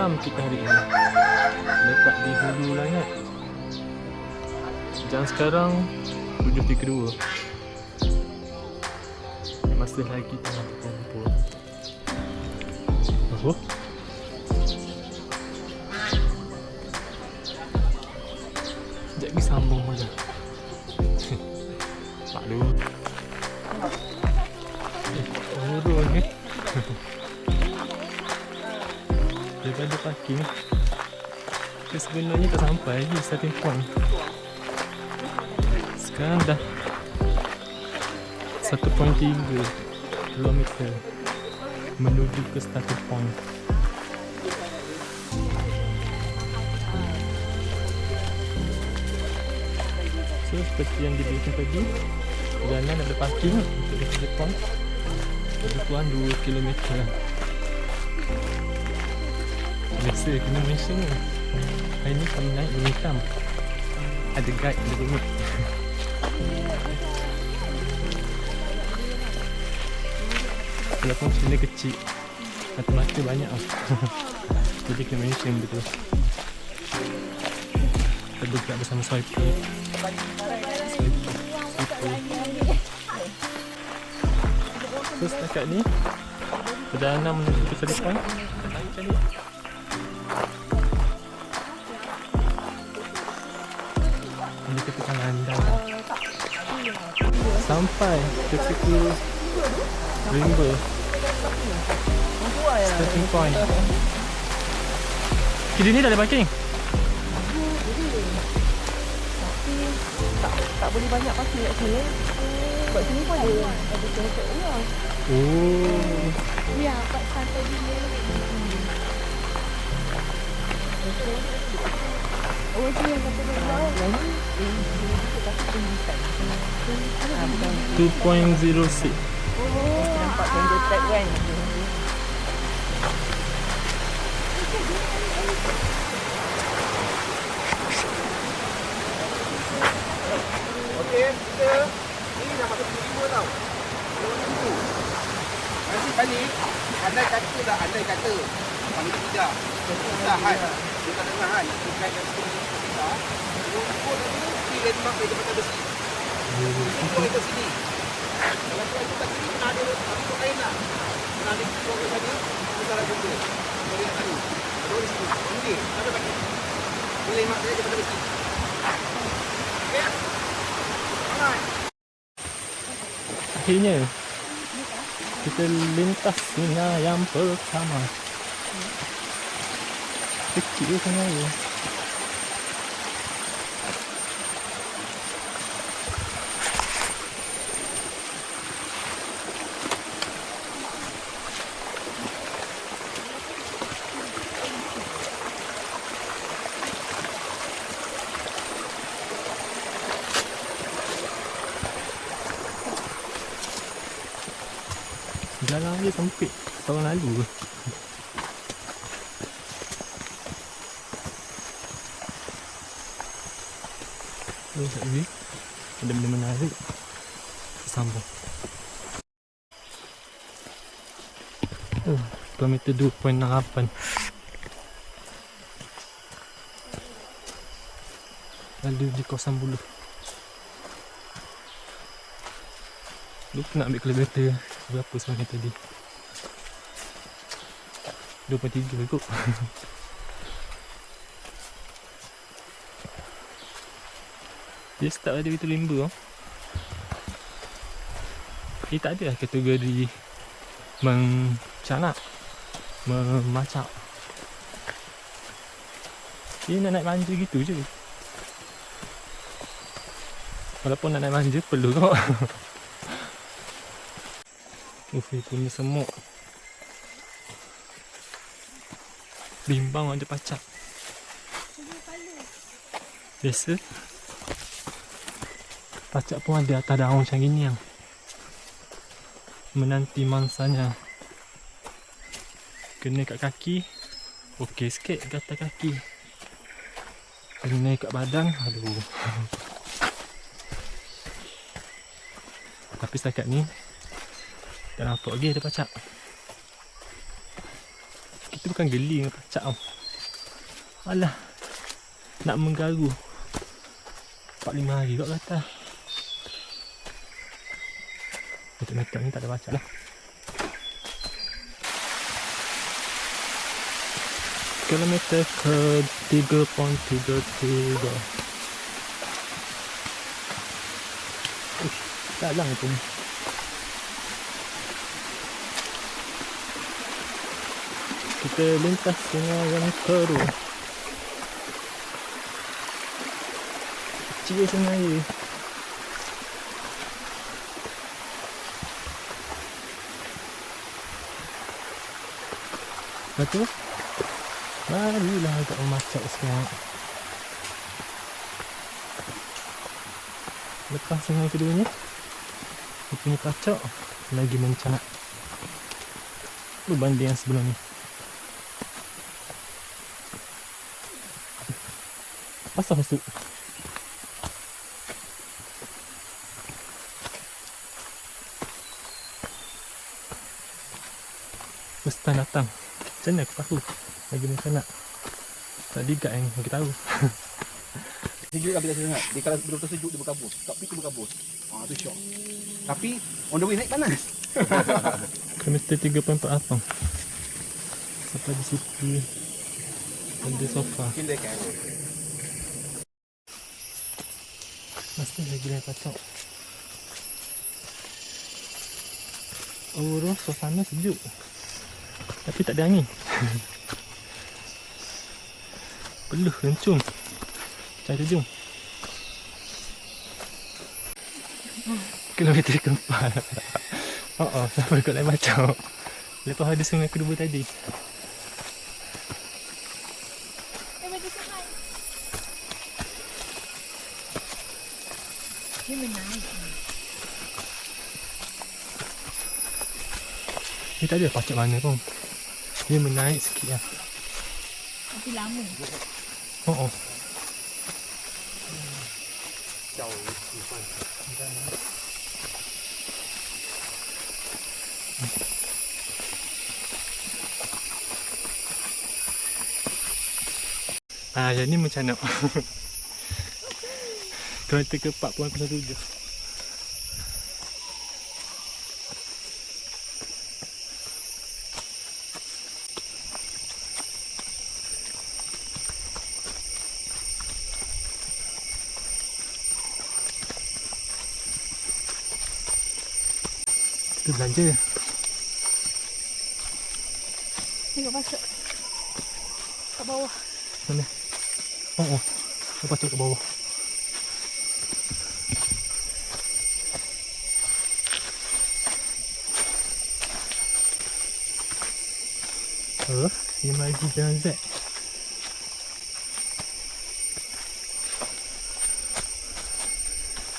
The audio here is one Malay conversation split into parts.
makam kita hari ini. Letak di hulu langit. Jam sekarang 7.32. Masih lagi tengah berkumpul. Oh. Sekejap lagi sambung aja. Tak dulu. Turun ni. Daripada parking kita sebenarnya tak sampai lagi starting point. Sekarang dah 1.3 kilometer menuju ke starting point. So seperti yang diberitahu tadi, perjalanan ada parking untuk ke starting point lebih kurang 2 kilometer. Biasa kena mention ni. Hari ni kami naik Gunung Hitam. Ada guide, ada gunung. Walaupun sini kecil, mata-mata banyak lah. Jadi kena mention betul. Kita bergerak bersama Swiper. So setakat ni perjalanan menuju ke depan. Ini kita akan landai. Sampai ke situ Rimba starting point. Kiri ni dah ada parking? Tak boleh banyak parking kat sini. Sebab sini pun ada tempat ulang. Oh. Ya, buat santai dulu. Oh, tu yang kata berulang. Yang ni, 2.06. oh, nampak tender track kan? Okey, kita ni dah masuk 75 tau. 75. Nanti balik, andai kata paling tidak kita kan. Kita dengar kan, kita kan kita. Rumput tu di landmark dari Jabatan Besi. Rumput itu sini. Kalau kita kat sini kena ada rumput lain lah. Kena ada rumput ke sana, kita dah jumpa. Kita lihat tadi. Ada di sini. Okey, sampai balik. Di landmark dari Jabatan Besi. Okey? Alright. Akhirnya kita lintas sungai yang pertama. Kecil sungai ni. Jalan dia sempit tahun lalu ke. Oh, sekejap lagi ada benda menarik. Sambung. Oh, kilometer 2.68. Lalu di kawasan Buluh. Lupa nak ambil kilometer berapa semakin tadi. 2.3 kot. Dia start pada Batu Limba. Dia tak ada kategori mencanak, memacak. Dia nak naik manja gitu je. Walaupun nak naik manja perlu kok. Dia punya semut. Bimbang orang pacak. Biasa pacak pun ada atas daun macam gini yang menanti mangsanya. Kena kat kaki, okey sikit ke atas kaki. Kena kat badan, aduh. Tapi setakat ni tak nampak lagi ada pacak. Itu bukan geli dengan pacak tau. Alah, nak menggaru 4-5 hari kat atas. Meter-meter ni tak ada pacak lah. Kilometer ke 3.33. Tak lang itu ni. Kita lintas sungai yang keruh. Kecil sungai ni. Lepas tu, marilah agak memasak sekarang. Lepas sungai kedua ni, dia punya pacak lagi mencanak berbanding yang sebelum ni. Pasal masuk. Ustaz datang. Macam mana aku tahu lagi mencanak? Tak digat yang kita tahu. Sejuk kan bila sangat. Dia kalau betul-betul sejuk dia berkabus. Tak pergi tu berkabus. Tu syok. Tapi on the way naik panas. Kilometer 3.48. Sampai di situ ada sofa. Kira kan. Mesti lagi naik pacak. Oh, suasana sejuk. Tapi tak ada angin. Peluh, kencung. Macam jom. Kilometer keempat. Sampai kot lain macam. Lepas ada sungai kedua tadi. Baju sungai. Dia menaik. Dia tak ada pacak mana pun. Dia menaik sikit lah. Tapi lama. Yang ni macam nak. Kilometer ke 4.07. Kita belanja. Tengok pacak. Kat bawah. Mana? Lepas tu ke bawah. Dia mari jalan Z.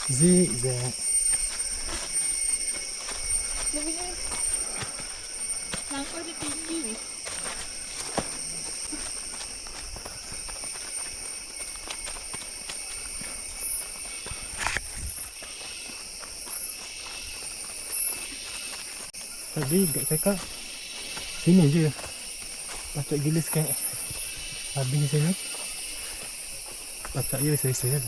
Zigzag. Dia punya langkah dia tinggi ni. Tadi Gak cakap sini je. Pacak gila sikit. Habis sini. Pacak je selesa je.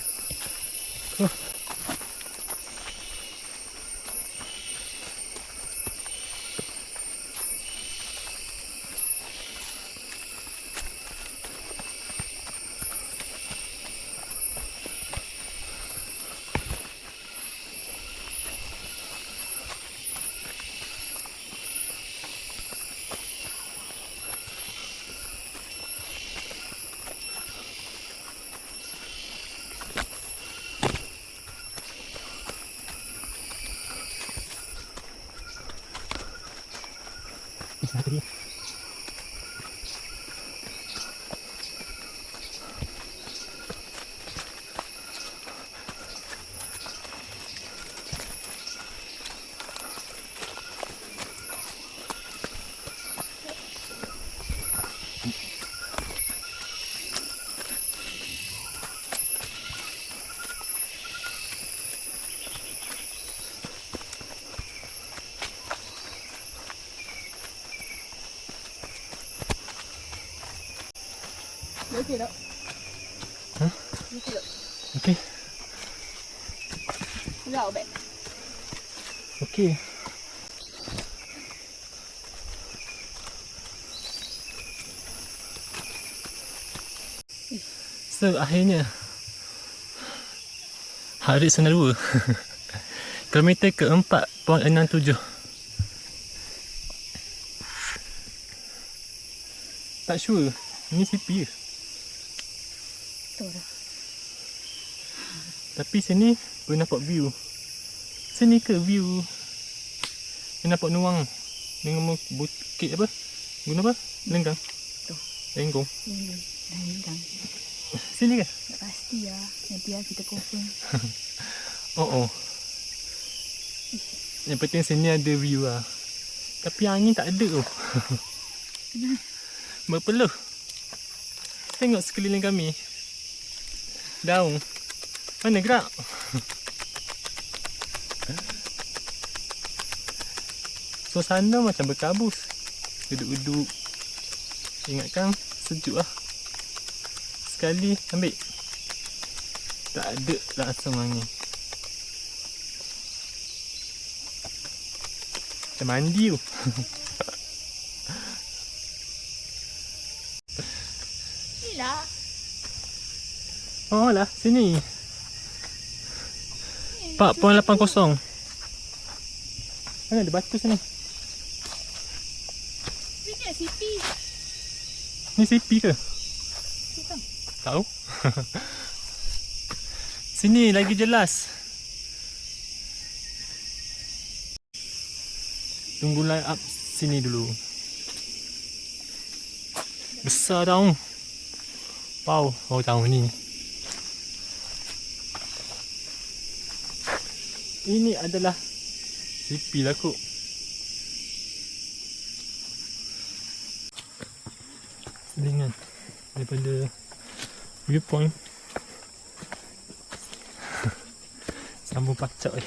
okey tak? Hah? Okey tak? Okey. Enggak, Obek. Okey. So akhirnya hari Senar 2 kilometer ke 4.67. Tak sure. Ni CP je. Betul dah. Tapi sini boleh nampak view. Sini ke view? Ni nampak Nuang dengan bukit apa? Gunung apa? Lenggang. Tu. Lenggong. Ini kan. Sini ke? Tak pasti lah. Nanti lah kita confirm. Oh. Yang penting sini ada view lah. Tapi angin tak ada tu. Berpeluh. Tengok sekeliling kami. Daun. Mana gerak? Suasana macam berkabus. Duduk-duduk. Ingatkan sejuk lah. Sekali ambil. Tak ada langsung angin. Macam mandi tu. Ni lah. Oh lah, sini. 4.80. Mana ada batu sana? Ini CP. Ni CP ke? Bukan. Tahu? Sini lagi jelas. Tunggu line up sini dulu. Besar tau. Wow, tahu ni. Ini adalah CP lah kot. Selingan daripada viewpoint. Sambung pacak ni.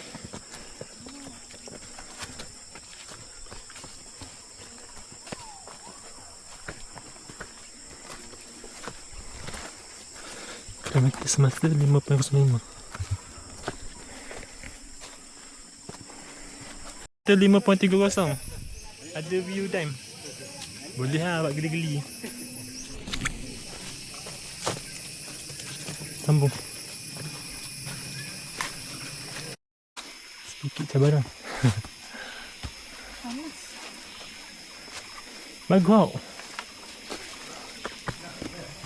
Kilometer semasa 5.05. Kita 5.30. Ada view time. Boleh lah buat geli-geli. Sambung. Sedikit cabaran. Panas. Bagus tau.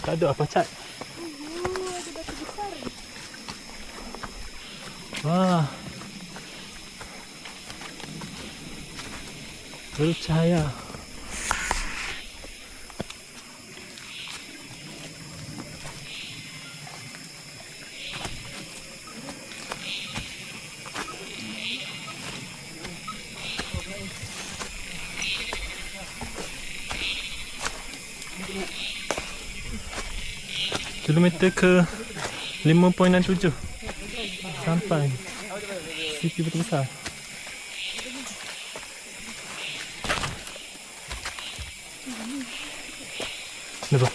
Tak ada apa cat. Ada batu besar. Wah. Bercahaya. Kilometer ke 5.67 sampai CP betul besar. Kenapa?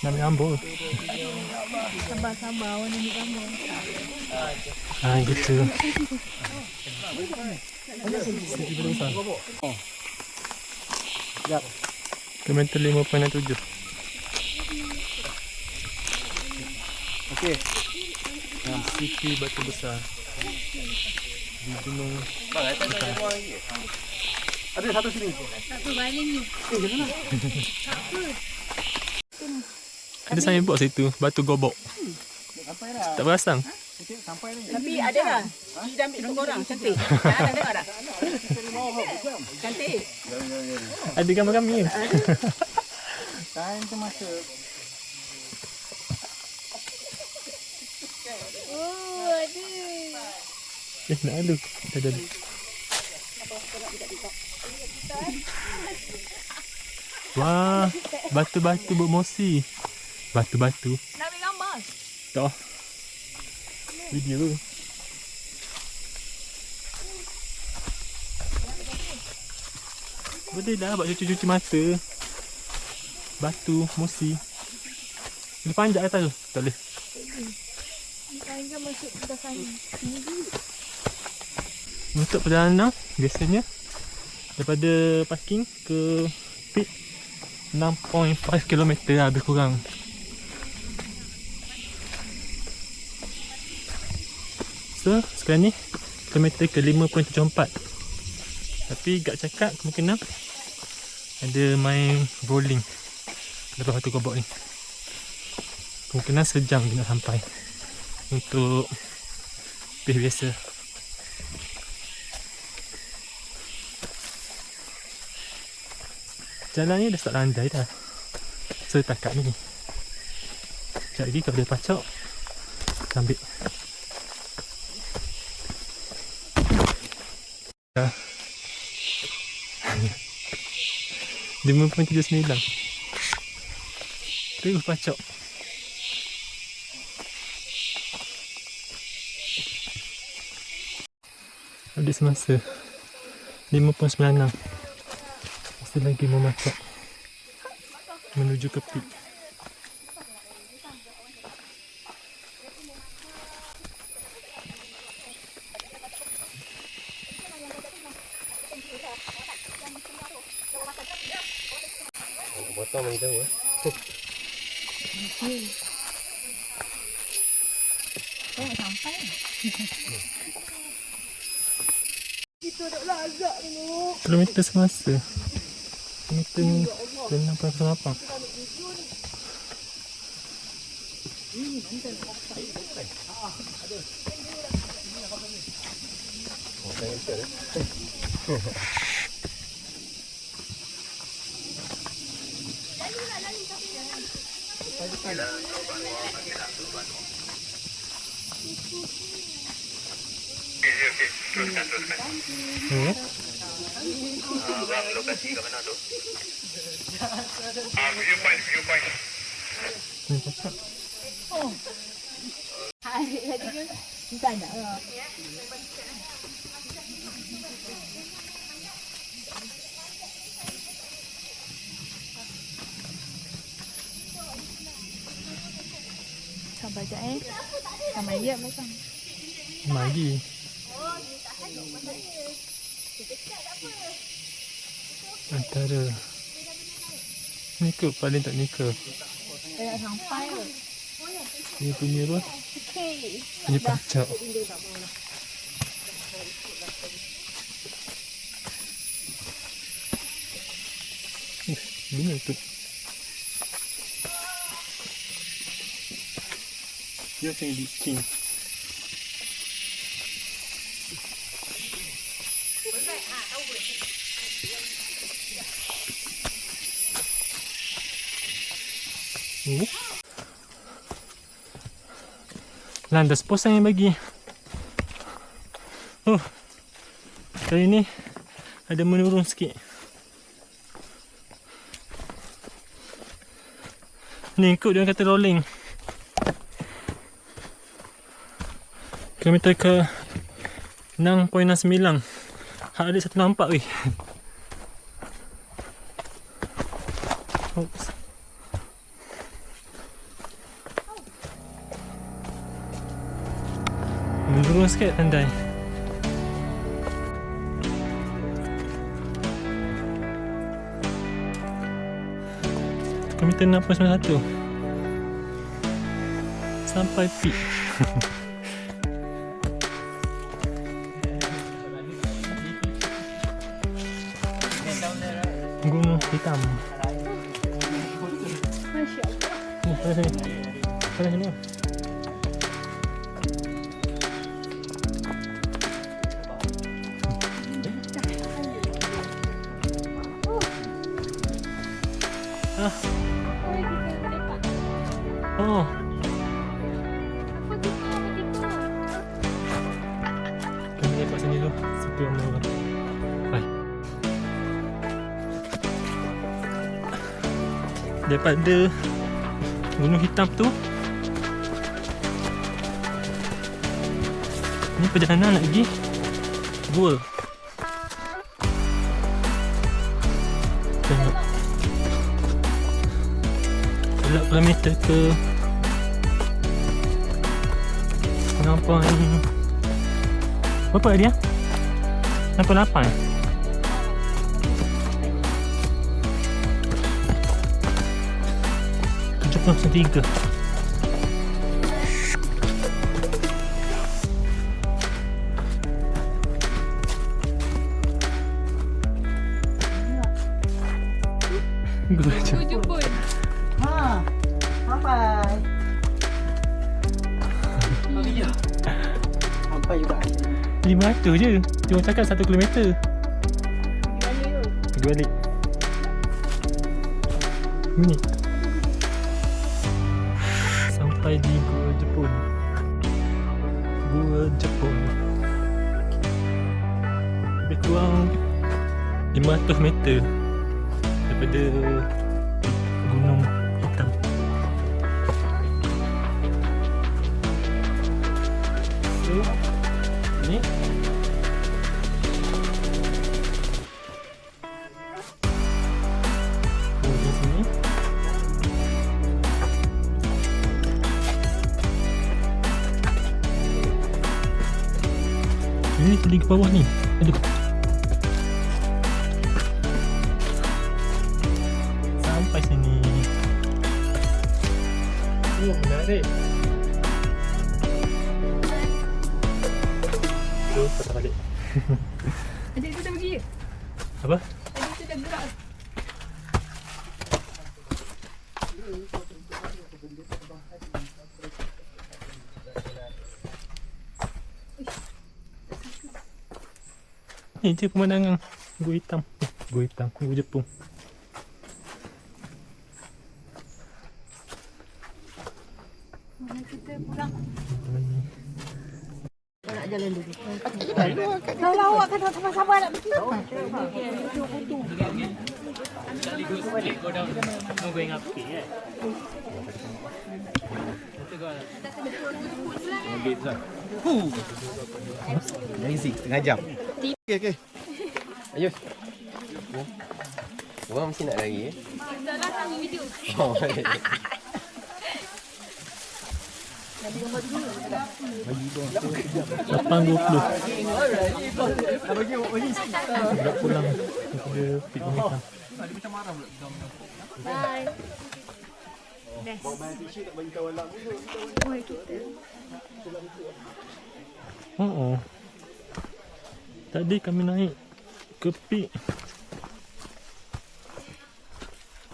Nak ambil gambar. Sabar-sabar awak nak ambil gambar. Gitu. CP betul besar. Sekejap. Kilometer 5.67. Okey. CP batu besar di gunung. Ada satu sini. Satu baling ni. Ada saya buat situ batu gobok. Sampai dah. Tak perasan. Sampai ni. Tapi ada dah. Kita ambil dua orang. Cantik. Ada tengok dah. Cantik. Ada gambar kami. Time tu masa. Oh, ada. Nak lalu. Dah ada. Wah, batu-batu bermosi. Batu-batu. Nak ambil gambar. Tak. Video. Boleh dah buat cuci-cuci mata. Batu, musi. Boleh panjat atas tu? Tak boleh. Panjang masuk ke sana. Untuk perjalanan biasanya daripada parking ke pit 6.5 km lah lebih kurang. So sekarang ni kilometer ke 5.74. Tapi Gak cakap kemungkinan ada main bowling lepas batu gobok ni. Kemungkinan sejam dia nak sampai untuk pace biasa. Jalan ni dah start landai dah. Setakat ni. Sekejap lagi kalau dia pacak, kita ambil. Dah. 5.79. Terus pacak. Update semasa 5.96. Masih lagi memasak menuju ke pit. Potong bagi tahu Sampai. Kilometer semasa. Kilometer ni 6.8. Hmm? Lokasi ke mana tu? Viewpoint. Ni cakap. Tak nak lah. Sabar sekejap Sama dia belakang. Mari. Antara ni ke paling tak ni ke? Dah sampai ke? Ni punya apa? Punya pacak. Benar tu. Dia macam licin. Landas pos yang bagi. Oh, kali ni ada menurun sikit. Ni ikut dia kata rolling. Kilometer ke 6.69. Hak ada satu nampak weh. Oops. Menurun sikit tandai. Kilometer 6.91. Sampai peak. Gunung hitam. Masya Allah. Ni, sana sini. Sana sini. Ah. Oh. Kami lepas sini dulu. Situ yang mula. Bye. Daripada gunung hitam tu, ni perjalanan nak pergi gua. tengok. Berapa kilometer ke 6. Berapa dia? 68. 73. Gua aja. Jemput. Ha. Sampai. Sampai juga. 500 je. Dia orang cakap 1 kilometer. Pergi balik. Ni. Sampai di Gua Jepun. Gua Jepun. Lebih kurang 500 meter daripada Gunung Hitam. So, ni di sini. Ini pergi ke bawah ni. Aduh. Sampai sini. Menarik. Tu patah balik. Adik tu dah pergi ke? Apa? Adik tu dah gerak. Ni je pemandangan Gua Hitam. Gua Hitam, Gua Jepun. Mana kita pulang? Nak jalan dulu. Kalau awak kata sama-sama nak pergi. Amazing, setengah jam. Okey. Ayuh. Orang mesti nak lari eh. Dah kami video. Oh. 8.20. Dah pulang daripada Pik Gunung Hitam. Bye. Best. Oh, kita. Oh. Tadi kami naik ke Pik.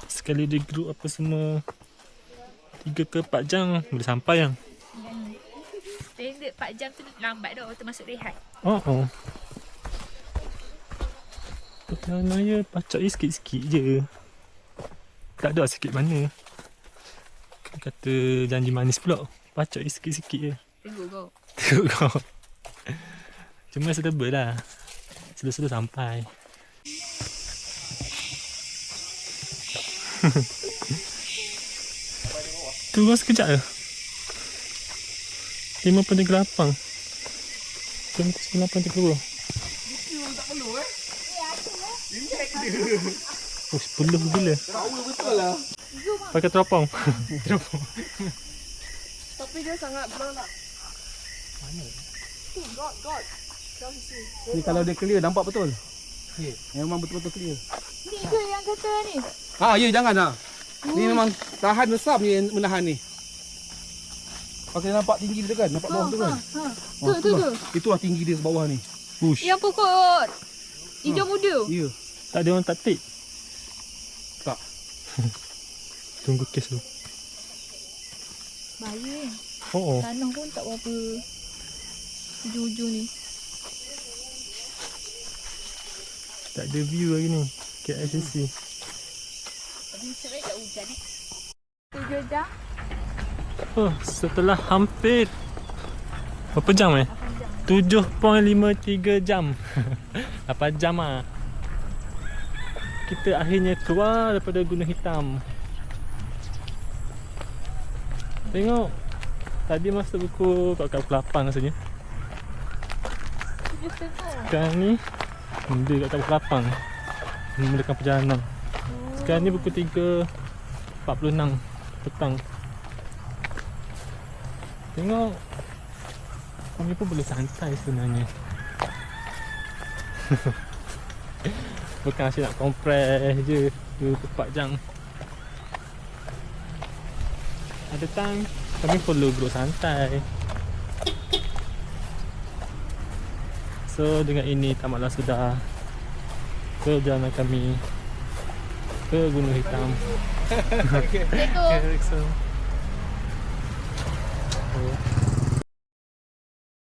Sekali di grup apa semua 3 ke 4 jam boleh sampai yang. Standard 4 jam tu lambat dah termasuk rehat. Oh. Perjalanan raya pacak sikit-sikit je. Tak ada sikit mana. Kata janji manis pula. Pacak sikit-sikit je. Tunggu kau. Tengok kau. Cuma setebal lah. Sudah sampai. Turun sekejap je. 5.8. 9.30. Oh, 10 gila. Betul lah. Pakai teropong. Teropong. Tapi dia sangat berat. Ni kalau dia clear nampak betul. Memang betul-betul clear. Ni ke yang kata ni? Ya jangan lah. Ni memang tahan besar ni yang menahan ni. Pakai nampak tinggi dia kan? Nampak bawah tu kan? Tu. Itulah tinggi dia bawah ni. Push. Yang pokok hijau muda. Ya. Tak ada orang taktik. Tak. Tunggu kes tu. Bahaya. Oh. Tanah pun tak berapa hujung-hujung ni. Tak ada view lagi ni. KLCC. Tapi serai tak hujan 7 jam. Oh, setelah hampir berapa jam 7.53 jam. 8 jam ah. Kita akhirnya keluar daripada Gunung Hitam. Tengok. Tadi masa pukul 8 rasanya. 7.30. Sekarang ni benda kat pukul 8. Memulakan perjalanan. Sekarang ni pukul 3.46 petang. Tengok kami pun boleh santai sebenarnya. Bukan asyik nak kompres je 24 jam. Ada time kami perlu duduk santai. So dengan ini tamatlah sudah perjalanan kami ke Gunung Hitam. Assalamualaikum. So,